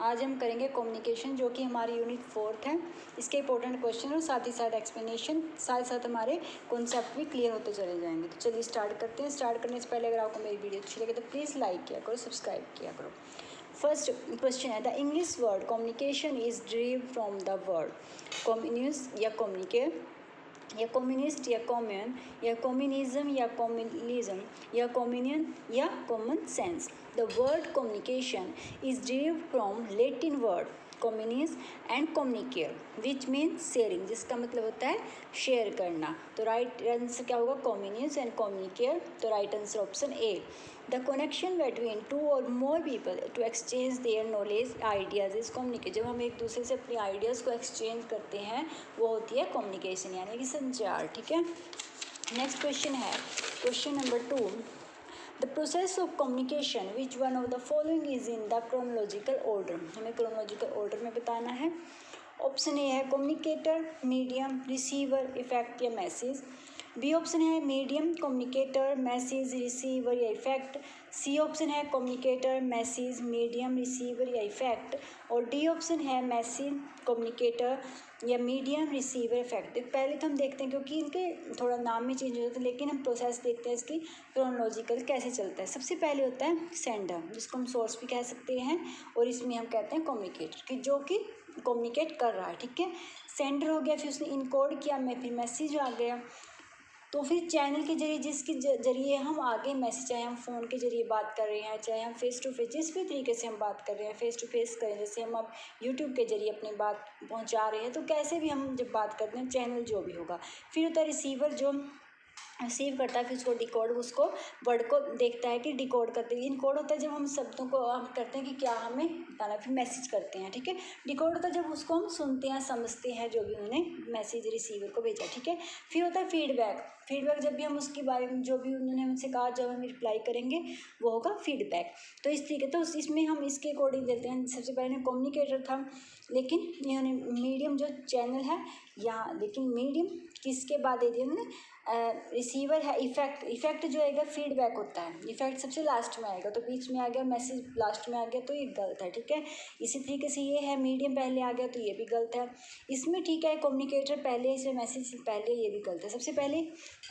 आज हम करेंगे कम्युनिकेशन, जो कि हमारी यूनिट 4 है। इसके इंपॉर्टेंट क्वेश्चन और साथ ही साथ एक्सप्लेनेशन, साथ साथ हमारे कॉन्सेप्ट भी क्लियर होते चले जाएंगे। तो चलिए स्टार्ट करते हैं। स्टार्ट करने से पहले अगर आपको मेरी वीडियो अच्छी लगे तो प्लीज़ लाइक किया करो, सब्सक्राइब किया करो। फर्स्ट क्वेश्चन है, the English word communication is derived from the word communis या कम्युनिकेट या कम्युनिस्ट या कॉम्यून या कम्युनिज्म या कम्युनलिज्म या कम्युनियन या common sense. The word communication is derived from Latin word communis and communicate which means sharing, जिसका मतलब होता है शेयर करना। तो राइट आंसर क्या होगा? कम्युनिस एंड कम्युनिकेट। तो right answer option A. The connection between two or more people to exchange their knowledge ideas is communicate. जब हम एक दूसरे से अपने आइडियाज़ को एक्सचेंज करते हैं वो होती है कम्युनिकेशन, यानी कि संचार। ठीक है, नेक्स्ट क्वेश्चन है question number 2। The process of communication which one of the following is in the chronological order. हमें क्रोनोलॉजिकल ऑर्डर में बताना है। ऑप्शन ए है कम्युनिकेटर, मीडियम, रिसीवर, इफेक्ट या मैसेज। बी ऑप्शन है मीडियम, कम्युनिकेटर, मैसेज, रिसीवर या effect. C option है communicator, message, medium, receiver या इफेक्ट। और डी ऑप्शन है मैसेज, कम्युनिकेटर या मीडियम, रिसीवर, इफेक्ट। पहले तो हम देखते हैं, क्योंकि इनके थोड़ा नाम में चेंज हो जाता है, लेकिन हम प्रोसेस देखते हैं इसकी क्रोनोलॉजिकल कैसे चलता है। सबसे पहले होता है सेंडर, जिसको हम सोर्स भी कह सकते हैं, और इसमें हम कहते हैं कम्युनिकेटर, कि जो कि कम्युनिकेट कर रहा है। ठीक है, सेंडर हो गया, फिर उसने इनकोड किया, मैं फिर मैसेज आ गया। तो फिर चैनल के जरिए, जिसके जरिए हम आगे मैसेज, चाहे हम फ़ोन के जरिए बात कर रहे हैं, चाहे हम फेस टू फेस, जिस भी तरीके से हम बात कर रहे हैं, फेस टू फेस करें, जैसे हम अब यूट्यूब के जरिए अपनी बात पहुंचा रहे हैं, तो कैसे भी हम जब बात करते हैं, चैनल जो भी होगा। फिर होता है रिसीवर, जो रिसीव करता है, फिर उसको डिकोड, उसको वर्ड को देखता है कि डिकोड करते हैं। इनकोड होता है जब हम शब्दों को हम करते हैं कि क्या हमें बताना है, फिर मैसेज करते हैं। ठीक है, डिकोड होता है जब उसको हम सुनते हैं, समझते हैं जो भी उन्होंने मैसेज रिसीवर को भेजा। ठीक है, फिर होता है फीडबैक। फीडबैक जब भी हम उसके बारे में, जो भी उन्होंने हमसे कहा, जब हम रिप्लाई करेंगे वो होगा फीडबैक। तो इस तरीके, तो इसमें हम इसके अकॉर्डिंग देते हैं। सबसे पहले कम्युनिकेटर था, लेकिन इन्होंने मीडियम जो चैनल है यहाँ, लेकिन मीडियम किसके बाद दे दिया उन्होंने? रिसीवर है। इफेक्ट जो आएगा फीडबैक होता है, इफेक्ट सबसे लास्ट में आएगा, तो बीच में आ गया, मैसेज लास्ट में आ गया, तो ये गलत है। ठीक है, इसी तरीके से ये है, मीडियम पहले आ गया तो ये भी गलत है इसमें। ठीक है, कम्युनिकेटर पहले, इसमें मैसेज पहले, ये भी गलत है। सबसे पहले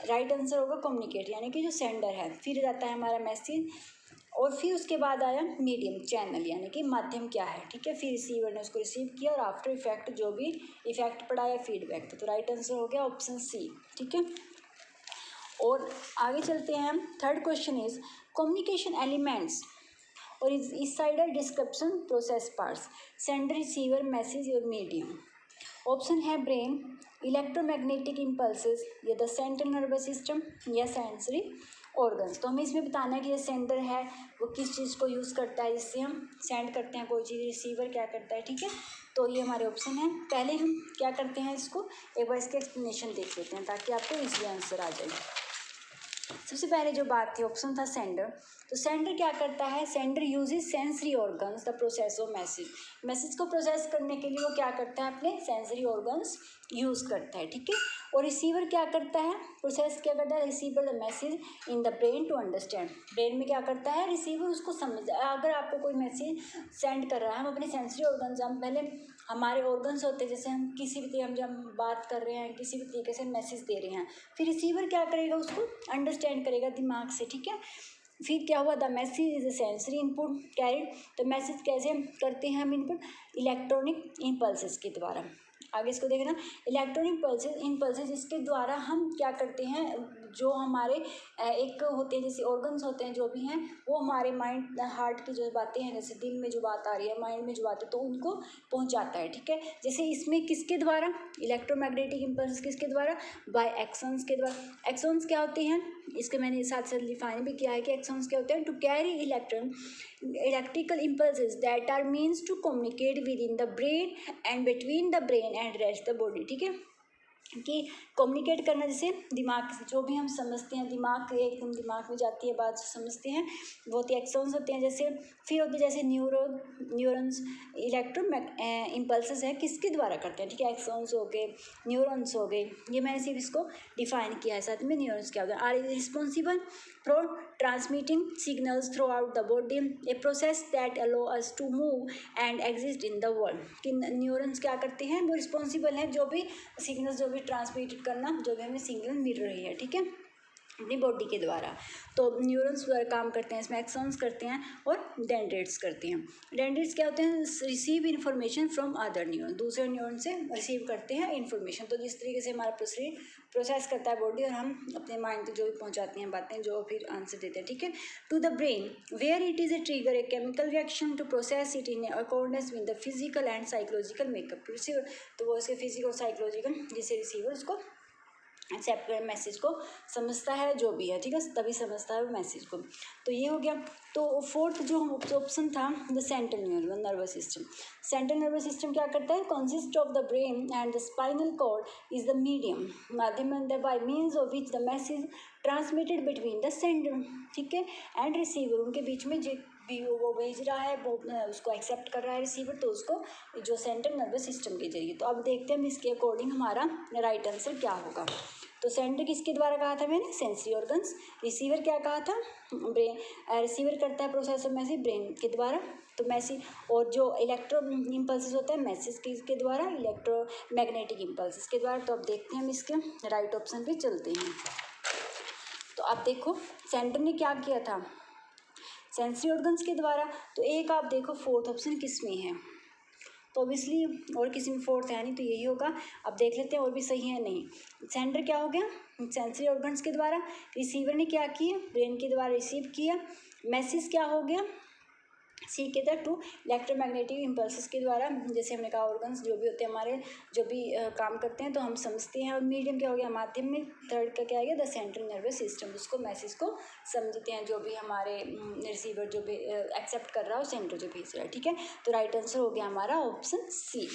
राइट आंसर होगा कम्युनिकेट, यानी कि जो सेंडर है, फिर जाता है हमारा मैसेज, और फिर उसके बाद आया मीडियम, चैनल, यानी कि माध्यम क्या है। ठीक है, फिर रिसीवर ने उसको रिसीव किया, और आफ्टर इफेक्ट जो भी इफेक्ट पड़ा फीडबैक। तो राइट आंसर हो गया ऑप्शन सी। ठीक है, और आगे चलते हैं हम। Third question is communication elements और इस साइड है description process parts, sender, receiver, message और मीडियम। ऑप्शन है ब्रेन, इलेक्ट्रोमैग्नेटिक इम्पल्सेस, या द सेंट्रल नर्वस सिस्टम, या सेंसरी ऑर्गन्स। तो हमें इसमें बताना है कि ये सेंडर है वो किस चीज़ को यूज़ करता है, जिससे हम सेंड करते हैं कोई चीज़, रिसीवर क्या करता है। ठीक है, तो ये हमारे ऑप्शन है। पहले हम क्या करते हैं, इसको एक बार इसके एक्सप्लेनेशन देख लेते हैं, ताकि आपको इजीली आंसर आ जाए। सबसे पहले जो बात थी, ऑप्शन था सेंडर। तो सेंडर क्या करता है? Sender uses sensory organs the process of message. Message को प्रोसेस करने के लिए वो क्या करता है? अपने सेंसरी ऑर्गन्स यूज़ करता है। ठीक है, और रिसीवर क्या करता है? प्रोसेस क्या करता है? Receiver the message in the brain to understand. Brain में क्या करता है? रिसीवर उसको समझ, अगर आपको कोई मैसेज सेंड कर रहा है, हम अपने सेंसरी ऑर्गन्स, हम पहले हमारे ऑर्गन्स होते हैं, जैसे हम किसी भी हम जब बात कर रहे हैं, किसी भी तरीके से मैसेज दे रहे हैं, फिर रिसीवर क्या करेगा? उसको अंडरस्टैंड करेगा दिमाग से। ठीक है, फिर क्या हुआ? The message is a sensory input carried. तो मैसेज कैसे करते हैं हम इनपुट? इलेक्ट्रॉनिक इम्पल्सेस के द्वारा। आगे इसको देखना, इलेक्ट्रॉनिक इम्पल्सेस, इसके द्वारा हम क्या करते हैं, जो हमारे एक होते हैं, जैसे ऑर्गन्स होते हैं जो भी हैं, वो हमारे माइंड, हार्ट की जो बातें हैं, जैसे दिल में जो बात आ रही है, माइंड में जो बात है, तो उनको पहुंचाता है। ठीक है, जैसे इसमें किसके द्वारा? इलेक्ट्रोमैग्नेटिक इम्पल्स किसके द्वारा? बाय एक्सॉन्स के द्वारा। एक्सॉन्स क्या होते हैं? इसके मैंने साथ साथ डिफाइन भी किया है कि एक्सॉन्स क्या होते हैं? To carry electrical impulses that are means to communicate with in the brain and between the brain and rest the body. ठीक है, कि कम्युनिकेट करना, जैसे दिमाग से जो भी हम समझते हैं, दिमाग एकदम दिमाग में जाती है बात, समझते हैं, वो होते एक्सॉन्स होते हैं। जैसे फिर होते जैसे न्यूरॉन्स इम्पल्सेस है, किसके द्वारा करते हैं? ठीक है, एक्सॉन्स हो गए, न्यूरॉन्स हो गए, ये मैंने सिर्फ इसको डिफाइन किया है। साथ में न्यूरॉन्स क्या होगा? Are responsible for transmitting signals throughout the body, a process that allow us to move and exist in the world। कि न्यूरॉन्स क्या करते हैं, वो रिस्पॉन्सिबल हैं जो भी सिग्नल्स जो भी ट्रांसमिट करना, जो भी हमें सिग्नल मिल रही है, ठीक है, अपनी बॉडी के द्वारा। तो न्यूरॉन्स काम करते हैं, इसमें एक्सॉन्स करते हैं और डेंड्राइट्स करते हैं। डेंड्राइट्स क्या होते हैं, receive information from other neuron, दूसरे न्यूरॉन से रिसीव करते हैं इन्फॉर्मेशन। तो जिस तरीके से हमारा प्रोसेस करता है बॉडी और हम अपने माइंड तक जो भी पहुंचाते हैं बातें, जो फिर आंसर देते हैं, ठीक है। To the brain where it is a trigger a chemical reaction to process it in accordance with the physical and psychological makeup receiver. तो वो उसके फिजिकल और साइकोलॉजिकल जिसे रिसीवर उसको एक्सेप्ट कर मैसेज को समझता है, जो भी है, ठीक है, तभी समझता है वो मैसेज को। तो ये हो गया। तो फोर्थ जो ऑप्शन था the central nervous system. Central nervous system क्या करता है, consist of the brain and the spinal cord is the medium माध्यम by means of which the message transmitted between the sender, ठीक है, एंड रिसीवर। उनके बीच में भी वो भेज रहा है, वो उसको एक्सेप्ट कर रहा है रिसीवर, तो उसको जो सेंट्रल नर्वस सिस्टम के जरिए। तो अब देखते हैं हम इसके अकॉर्डिंग हमारा राइट आंसर क्या होगा। तो सेंटर किसके द्वारा कहा था मैंने, सेंसरी ऑर्गन्स। रिसीवर क्या कहा था, ब्रेन। रिसीवर करता है प्रोसेस ऑफ मैसेज ब्रेन के द्वारा, तो मैसेज। और जो इलेक्ट्रो इम्पल्सेस होता है मैसेज के द्वारा, इलेक्ट्रो मैग्नेटिक इम्पल्सेस के द्वारा। तो अब देखते हैं हम इसके राइट ऑप्शन पे चलते हैं। तो अब देखो सेंटर ने क्या किया था, सेंसरी ऑर्गन्स के द्वारा। तो एक आप देखो फोर्थ ऑप्शन किस में है, तो ऑब्वियसली और किसी में फोर्थ है नहीं, तो यही होगा। अब देख लेते हैं और भी सही है नहीं। सेंटर क्या हो गया, सेंसरी ऑर्गन्स के द्वारा। रिसीवर ने क्या किया, ब्रेन के द्वारा रिसीव किया। मैसेज क्या हो गया, सी के था टू इलेक्ट्रोमैग्नेटिक इम्पल्सेस के द्वारा। जैसे हमने कहा ऑर्गन्स जो भी होते हैं हमारे, जो भी काम करते हैं तो हम समझते हैं। और मीडियम क्या हो गया, माध्यम में। थर्ड का क्या आ गया, द सेंट्रल नर्वस सिस्टम, उसको मैसेज को समझते हैं, जो भी हमारे रिसीवर जो भी एक्सेप्ट कर रहा है, सेंटर जो भेज रहा है, ठीक है। तो राइट आंसर हो गया हमारा ऑप्शन सी।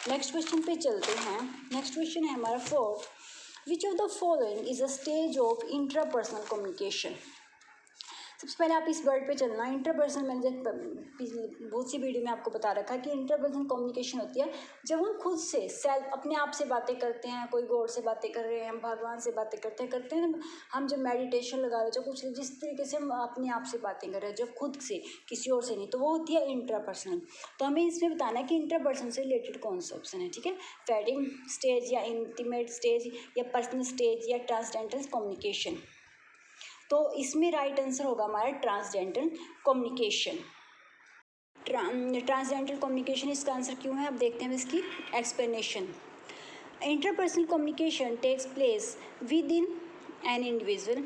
नेक्स्ट क्वेश्चन पे चलते हैं। नेक्स्ट क्वेश्चन है हमारा fourth, which of the following is a stage of intrapersonal communication. सबसे पहले आप इस वर्ड पे चलना। इंटरपर्सनल, मैंने बहुत सी वीडियो में आपको बता रखा है कि इंटरपर्सनल कम्युनिकेशन होती है जब हम खुद से सेल्फ अपने आप से बातें करते हैं। कोई गॉड से बातें कर रहे हैं, हम भगवान से बातें करते हैं हम जब मेडिटेशन लगा रहे हैं, जो कुछ जिस तरीके से हम अपने आप से बातें कर रहे हैं, जब खुद से, किसी और से नहीं, तो वो होती है इंट्रापर्सनल। तो हमें इसमें बताना है कि इंटरपर्सनल से रिलेटेड कौन सा ऑप्शन है, ठीक है। फैटिंग स्टेज या इंटीमेट स्टेज या पर्सनल स्टेज या ट्रांसडेंटल कम्युनिकेशन। तो इसमें राइट आंसर होगा हमारा ट्रांसडेंटल कम्युनिकेशन। ट्रांसडेंटल कम्युनिकेशन इसका आंसर क्यों है, अब देखते हैं इसकी explanation. Interpersonal communication takes place within an individual.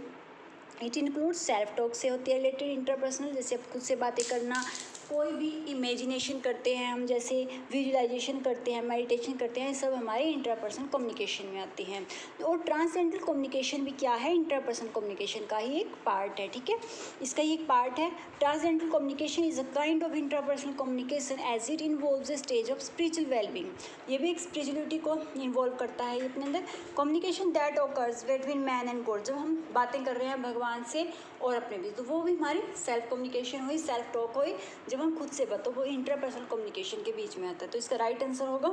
It include self talk से होती है रिलेटेड इंटरपर्सनल, जैसे खुद से बातें करना, कोई भी इमेजिनेशन करते हैं हम, जैसे विजुअलाइजेशन करते हैं, मेडिटेशन करते हैं, सब हमारे इंटरपर्सनल कम्युनिकेशन में आते हैं। और ट्रांसडेंटल कम्युनिकेशन भी क्या है, इंटरपर्सनल कम्युनिकेशन का ही एक पार्ट है, ठीक है, इसका ही एक पार्ट है। Transcendental communication is a kind of interpersonal communication as it involves a stage of spiritual wellbeing. ये भी एक स्पिरिचुअलिटी को इन्वॉल्व करता है अपने अंदर। Communication that occurs between man and God, जब हम बातें कर रहे हैं भगवान से और अपने बीच, तो वो भी हमारी सेल्फ कम्युनिकेशन हुई, सेल्फ टॉक हुई, जब हम खुद से बात, तो वो इंटरपर्सनल कम्युनिकेशन के बीच में आता है। तो इसका राइट आंसर होगा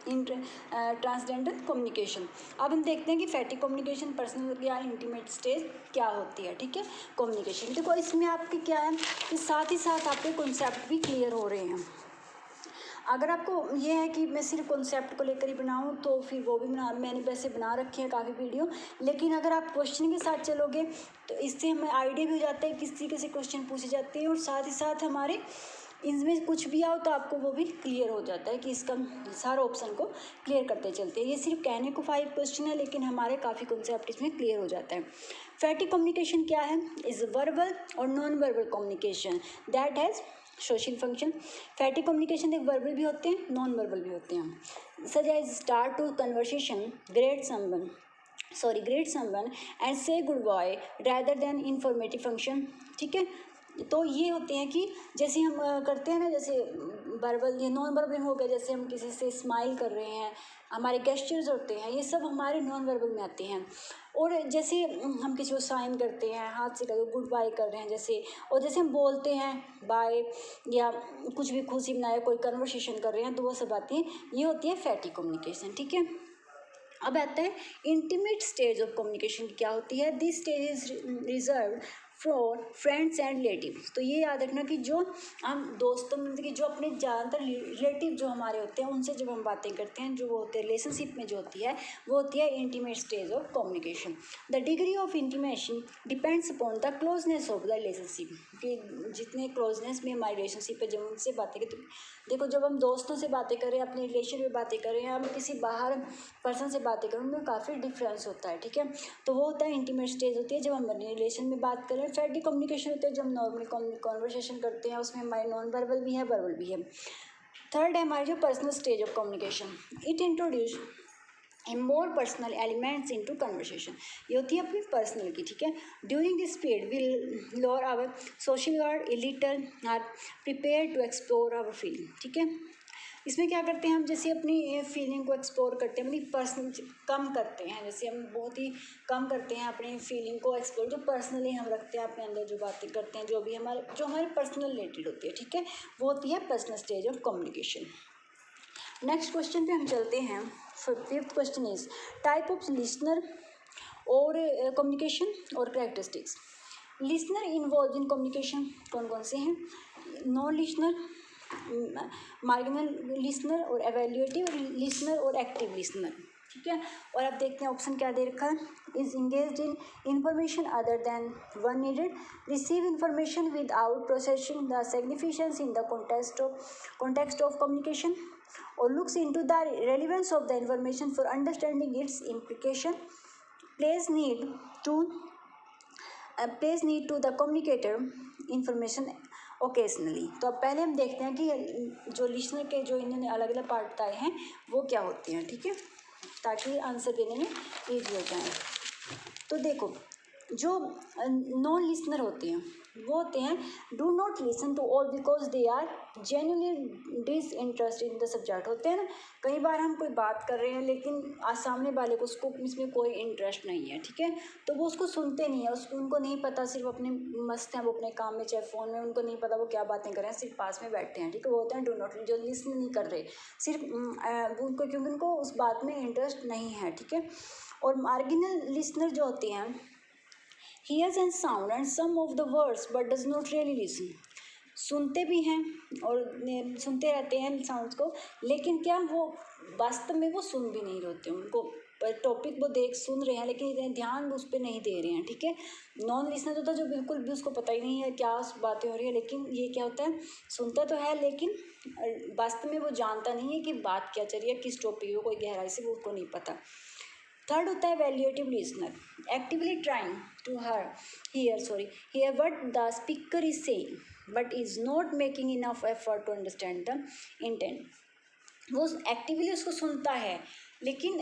ट्रांसडेंटल कम्युनिकेशन। अब हम देखते हैं कि फैटिक कम्युनिकेशन, पर्सनल या इंटीमेट स्टेज क्या होती है, ठीक है। कम्युनिकेशन देखो इसमें आपके क्या है कि साथ ही साथ आपके कॉन्सेप्ट भी क्लियर हो रहे हैं। अगर आपको ये है कि मैं सिर्फ कॉन्सेप्ट को लेकर ही बनाऊँ तो फिर वो भी मैंने वैसे बना रखे हैं काफ़ी वीडियो, लेकिन अगर आप क्वेश्चन के साथ चलोगे तो इससे हमें आइडिया भी हो जाता है किस तरीके से क्वेश्चन पूछे जाते हैं, और साथ ही साथ हमारे इनमें कुछ भी आओ तो आपको वो भी क्लियर हो जाता है कि इसका सारा ऑप्शन को क्लियर करते चलते हैं। ये सिर्फ कहने को 5 क्वेश्चन है, लेकिन हमारे काफ़ी कॉन्सेप्ट इसमें क्लियर हो जाता है। फैटिक कम्युनिकेशन क्या है, इज वर्बल और non verbal communication that has social function. Phatic communication एक वर्बल भी होते हैं, नॉन वर्बल भी होते हैं। Such as start to conversation, greet someone and say goodbye rather than informative function, ठीक है। तो ये होते हैं कि जैसे हम करते हैं ना, जैसे वर्बल या नॉन वर्बल हो गया, जैसे हम किसी से स्माइल कर रहे हैं, हमारे गेस्चर्स होते हैं, ये सब हमारे नॉन वर्बल में आते हैं। और जैसे हम किसी को साइन करते हैं, हाथ से करके गुड बाय कर रहे हैं जैसे, और जैसे हम बोलते हैं बाय या कुछ भी खुशी मनाए, कोई कन्वर्सेशन कर रहे हैं, तो वो सब बातें ये होती है फैटिक कम्युनिकेशन, ठीक है। अब आता है इंटीमेट स्टेज ऑफ कम्युनिकेशन क्या होती है। This stage is reserve for friends and relative. तो ये याद रखना कि जो हम दोस्तों में कि जो अपने ज़्यादातर रिलेटिव जो हमारे होते हैं उनसे जब हम बातें करते हैं, जो वो होते हैं रिलेशनशिप में जो होती है वो होती है intimate stage of communication. The degree of intimation depends upon the closeness of the relationship, कि जितने क्लोजनेस में हमारी रिलेशनशिप है जब उनसे बातें करते, देखो जब हम दोस्तों से बातें करें, अपने रिलेशन में बातें करें, हम किसी बाहर पर्सन से बातें करें, उनमें काफ़ी डिफरेंस होता है, ठीक है। तो वो होता है इंटीमेट स्टेज होती है जब हम अपने रिलेशन में बात करें। फ्रेंडली कम्युनिकेशन होता है जब हम नॉर्मली कॉन्वर्सेशन करते हैं, उसमें हमारे नॉन वर्बल भी है, वर्बल भी है। थर्ड है हमारी जो personal stage of communication, it introduce more personal elements into conversation. ये होती है अपनी पर्सनल की, ठीक है। During this period will lower our social guard a little, are prepare to explore our feeling, ठीक है। इसमें क्या करते हैं हम, जैसे अपनी फीलिंग को एक्सप्लोर करते हैं, अपनी पर्सनल कम करते हैं, जैसे हम बहुत ही कम करते हैं अपनी फीलिंग को एक्सप्लोर, जो पर्सनली हम रखते हैं अपने अंदर, जो बातें करते हैं, जो भी हमारे पर्सनल रिलेटेड होती है, ठीक है, वो होती है personal stage of communication. Next question पे हम चलते हैं। Fifth question is type of listener और कम्युनिकेशन और characteristics. Listener involve in communication कौन कौन से हैं? नॉन लिसनर, मार्जिनल लिसनर और एवेल्यूएटिव लिसनर और एक्टिव लिसनर, ठीक है। और अब देखते हैं ऑप्शन क्या दे रखा है। Is engaged in information other than one needed, receive information without processing the significance in the context of communication, or looks into the relevance of the information for understanding its implication, plays need to the communicator information occasionally. तो अब पहले हम देखते हैं कि जो listener के जो इन्होंने अलग अलग पार्ट बताए हैं वो क्या होते हैं, ठीक है, ताकि आंसर देने में ईजी हो जाए। तो देखो जो नॉन लिसनर होते हैं वो होते हैं do not listen to all because they are genuinely disinterested in the subject. होते हैं ना, कई बार हम कोई बात कर रहे हैं लेकिन आज सामने वाले को उसको इसमें कोई इंटरेस्ट नहीं है, ठीक है, तो वो उसको सुनते नहीं है, उसको उनको नहीं पता, सिर्फ अपने मस्त हैं वो अपने काम में, चाहे फ़ोन में, उनको नहीं पता वो क्या बातें कर रहे हैं, सिर्फ पास में बैठे हैं, ठीक है, वो होते हैं डू नॉट, जो लिसन नहीं कर रहे, सिर्फ उनको, क्योंकि उनको उस बात में इंटरेस्ट नहीं है, ठीक है। और मार्जिनल लिसनर जो होते हैं hears and sound and some of the words but does not really listen, सुनते भी हैं और सुनते रहते हैं साउंड्स को, लेकिन क्या वो वास्तव में वो सुन भी नहीं रहते, उनको टॉपिक वो सुन रहे हैं लेकिन ध्यान उस पर नहीं दे रहे हैं, ठीक है। नॉन लिसनर होता है जो बिल्कुल भी उसको पता ही नहीं है क्या बातें हो रही है, लेकिन ये क्या होता है, सुनता तो है लेकिन वास्तव में वो जानता नहीं है कि बात क्या चल रही है, किस टॉपिक को, कोई गहराई से वो उसको नहीं पता। थर्ड होता है evaluative listener, actively trying to hear what the speaker is saying but is not making enough effort to understand the intent। वो एक्टिवली उसको सुनता है, लेकिन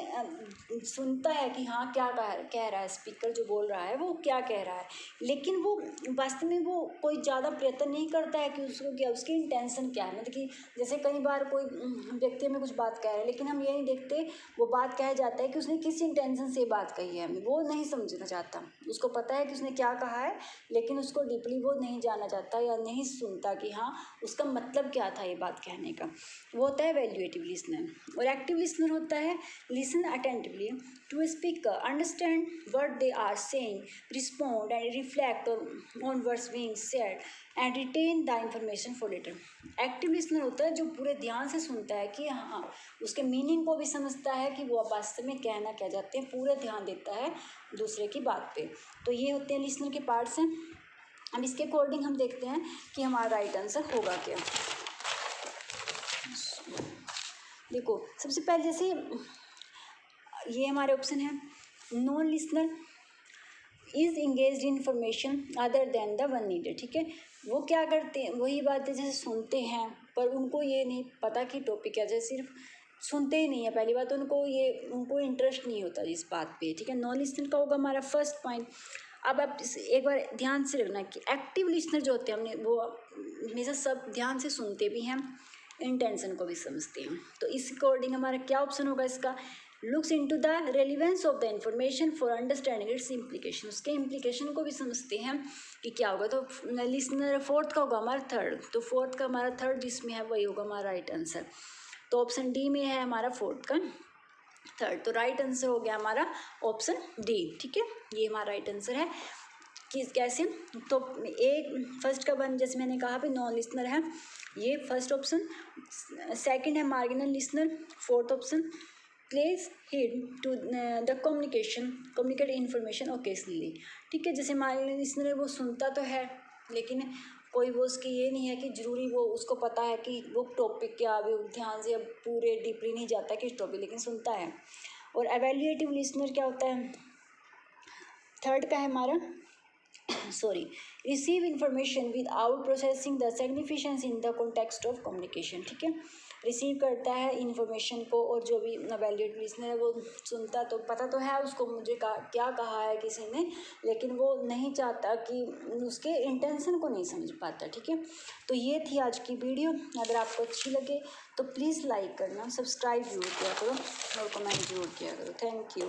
सुनता है कि हाँ क्या कह रहा है स्पीकर, जो बोल रहा है वो क्या कह रहा है, लेकिन वो वास्तव में वो कोई ज़्यादा प्रयत्न नहीं करता है कि उसको क्या, उसकी इंटेंशन क्या है, मतलब कि जैसे कई बार कोई व्यक्ति हमें कुछ बात कह रहा है लेकिन हम ये नहीं देखते वो बात कह जाता है कि उसने किस इंटेंशन से बात कही है, हमें वो नहीं समझना चाहता, उसको पता है कि उसने क्या कहा है लेकिन उसको डीपली वो नहीं जानना चाहता या नहीं सुनता कि हाँ उसका मतलब क्या था ये बात कहने का, वो होता है वैल्यूएटिव लिसनर। और एक्टिव लिसनर होता है listen attentively to a speaker, understand what they are saying, respond and reflect on what's being said and retain the information for later। Active listener होता है जो पूरे ध्यान से सुनता है कि हाँ उसके मीनिंग को भी समझता है कि वो वास्तव में कहना क्या चाहते हैं, पूरे ध्यान देता है दूसरे की बात पे। तो ये होते हैं लिसनर के पार्ट्स हैं। अब इसके अकॉर्डिंग हम देखते हैं कि हमारा राइट आंसर होगा क्या। देखो सबसे पहले जैसे ये हमारे ऑप्शन है, non listener is engaged in information other than the one needed, ठीक है, वो क्या करते हैं, वही बातें जैसे सुनते हैं पर उनको ये नहीं पता कि टॉपिक क्या है, सिर्फ सुनते ही नहीं है, पहली बात तो उनको इंटरेस्ट नहीं होता इस बात पे, ठीक है। नॉन लिसनर का होगा हमारा फर्स्ट पॉइंट। अब आप एक बार ध्यान से रखना कि एक्टिव लिसनर जो होते हैं हमने वो हमेशा सब ध्यान से सुनते भी हैं, इंटेंशन को भी समझते हैं। तो इस अकॉर्डिंग हमारा क्या ऑप्शन होगा इसका, looks into the relevance of the information for understanding its implication, उसके इम्प्लीकेशन को भी समझते हैं कि क्या होगा। तो लिसनर फोर्थ का होगा हमारा थर्ड, तो फोर्थ का हमारा थर्ड जिसमें है वही होगा हमारा राइट आंसर। तो ऑप्शन डी में है हमारा फोर्थ का थर्ड। तो राइट आंसर हो गया हमारा ऑप्शन डी। ठीक है, ये हमारा राइट आंसर है। किस कैसे, तो एक फर्स्ट का वन जैसे मैंने कहा भी नॉन लिसनर है, ये फर्स्ट ऑप्शन। सेकंड है marginal listener, fourth option. Place hid to the communicate information occasionally. ठीक है, जैसे मार्जिनल लिसनर है वो सुनता तो है लेकिन कोई वो उसकी ये नहीं है कि ज़रूरी वो उसको पता है कि वो टॉपिक क्या है, ध्यान से पूरे डीपली नहीं जाता किस टॉपिक, लेकिन सुनता है। और एवेल्युएटिव लिसनर क्या होता है, थर्ड का है हमारा sorry, receive information without processing the significance in the context of communication. ठीक है, रिसीव करता है इंफॉर्मेशन को, और जो भी एवेल्युएटिव लिसनर है वो सुनता तो पता तो है उसको मुझे क्या कहा है किसी ने, लेकिन वो नहीं चाहता कि उसके इंटेंशन को नहीं समझ पाता। ठीक है, तो ये थी आज की वीडियो। अगर आपको अच्छी लगे तो प्लीज़ लाइक करना, सब्सक्राइब जरूर किया करो और कमेंट जरूर किया करो। Thank you.